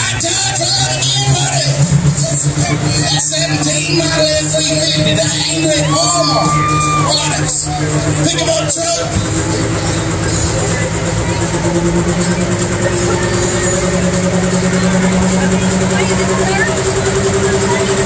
got time for other money. That 17 model F350, the Angry Armor products. Pick them up, truck. Are you there?